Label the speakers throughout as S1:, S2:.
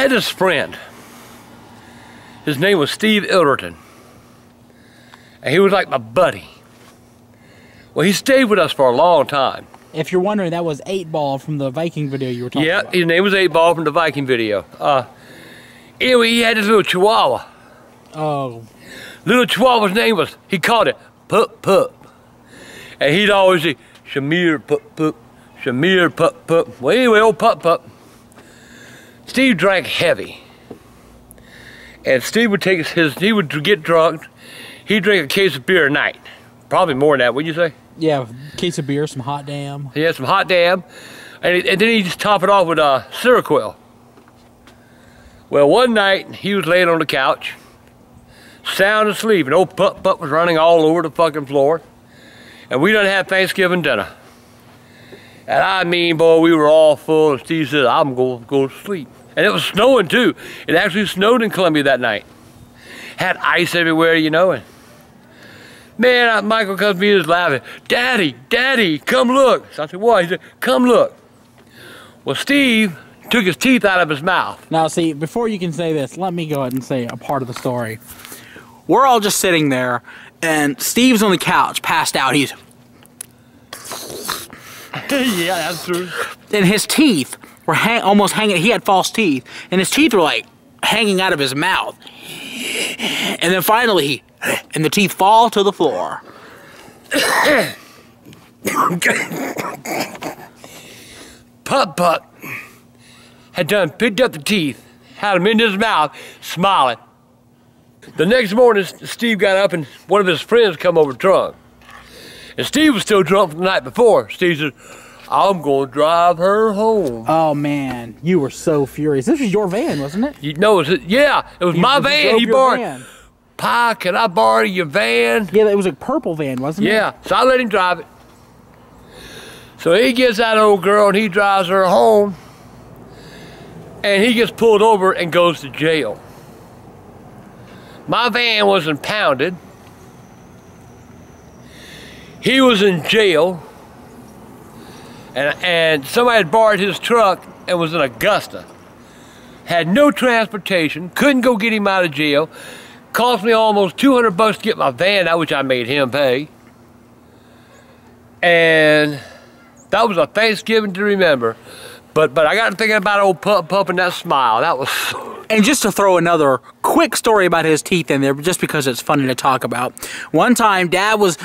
S1: had this friend. His name was Steve Ilderton. And he was like my buddy. Well, he stayed with us for a long time.
S2: If you're wondering, that was 8-Ball from the Viking video you were talking about.
S1: Yeah, his name was 8-Ball from the Viking video. Anyway, he had this little chihuahua.
S2: Oh.
S1: Little chihuahua's name was, he called it Pup Pup. And he'd always say, Shamir Pup Pup, Shamir Pup Pup. Well, anyway, old Pup Pup. Steve drank heavy. And Steve would take he would get drunk. He'd drink a case of beer a night. Probably more than that, wouldn't you say?
S2: Yeah, a case of beer, some Hot Damn.
S1: He had some Hot Damn. And then he'd just top it off with Seroquel. Well, one night, he was laying on the couch, sound asleep, and old Pup Pup was running all over the fucking floor. And we done had Thanksgiving dinner. And I mean, boy, we were all full, and Steve said, I'm going to go to sleep. And it was snowing, too. It actually snowed in Columbia that night. Had ice everywhere, you know. And man, Michael comes to me and is laughing. Daddy, Daddy, come look. So I said, what? He said, come look. Well, Steve took his teeth out of his mouth.
S2: Now, see, before you can say this, let me go ahead and say a part of the story. We're all just sitting there, and Steve's on the couch, passed out. He's...
S1: Yeah, that's true.
S2: And his teeth were almost hanging. He had false teeth, and his teeth were like hanging out of his mouth. And then finally, and the teeth fall to the floor.
S1: Pup Pup had done picked up the teeth, had them in his mouth, smiling. The next morning, Steve got up and one of his friends come over drunk. And Steve was still drunk from the night before. Steve said, I'm going to drive her home.
S2: Oh, man. You were so furious. This was your van, wasn't it?
S1: You know, yeah, it was my van. He borrowed. Pa, can I borrow your van?
S2: Yeah, it was a purple van, wasn't it?
S1: Yeah, so I let him drive it. So he gets that old girl and he drives her home. And he gets pulled over and goes to jail. My van was impounded. He was in jail. And somebody had borrowed his truck and was in Augusta. Had no transportation, couldn't go get him out of jail. Cost me almost $200 to get my van out, which I made him pay. And that was a Thanksgiving to remember. But I got to thinking about old Pup Pup and that smile. That was...
S2: And just to throw another quick story about his teeth in there, just because it's funny to talk about. One time, Dad was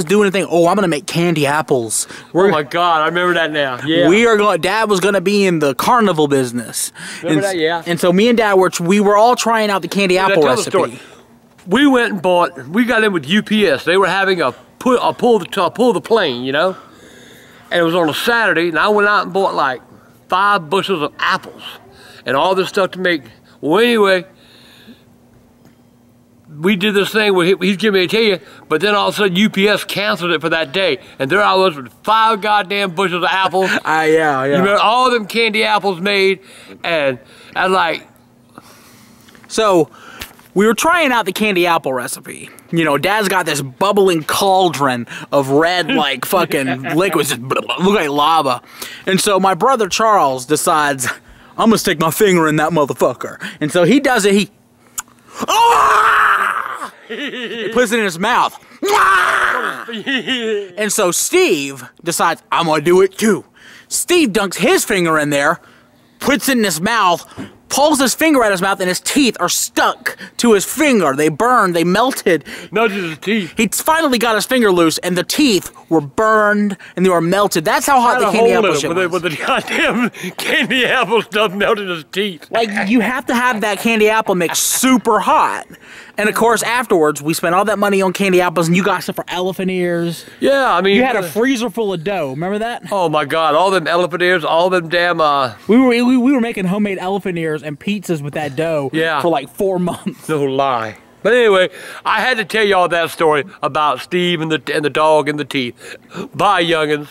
S2: doing a thing. Oh, I'm gonna make candy apples.
S1: Oh my God, I remember that now. Yeah.
S2: Dad was gonna be in the carnival business.
S1: Remember that? Yeah.
S2: And so me and Dad we were all trying out the candy apple recipe.
S1: We went and bought. We got in with UPS. They were having a pull the plane, you know. And it was on a Saturday, and I went out and bought like 5 bushels of apples and all this stuff to make. Well, anyway, we did this thing where he's giving me a tell you, but then all of a sudden UPS canceled it for that day, and there I was with 5 goddamn bushels of apples.
S2: Yeah.
S1: You remember all them candy apples made, and I like.
S2: So, we were trying out the candy apple recipe. You know, Dad's got this bubbling cauldron of red, like, fucking liquids, just look like lava. And so my brother Charles decides, I'm gonna stick my finger in that motherfucker. And so he does it, he puts it in his mouth. And so Steve decides, I'm gonna do it too. Steve dunks his finger in there, puts it in his mouth, pulls his finger out of his mouth, and his teeth are stuck to his finger. They burned, they melted.
S1: Melted his teeth.
S2: He finally got his finger loose, and the teeth were burned, and they were melted. That's how hot the candy apple shit was.
S1: With the goddamn candy apple stuff melted his teeth.
S2: Like, you have to have that candy apple mix super hot. And of course, afterwards, we spent all that money on candy apples, and you got some for elephant ears.
S1: Yeah, I mean...
S2: You had a freezer full of dough, remember that?
S1: Oh my God, all them elephant ears, all them damn...
S2: We were making homemade elephant ears and pizzas with that dough for like 4 months.
S1: No lie. But anyway, I had to tell y'all that story about Steve and the dog and the teeth. Bye, youngins.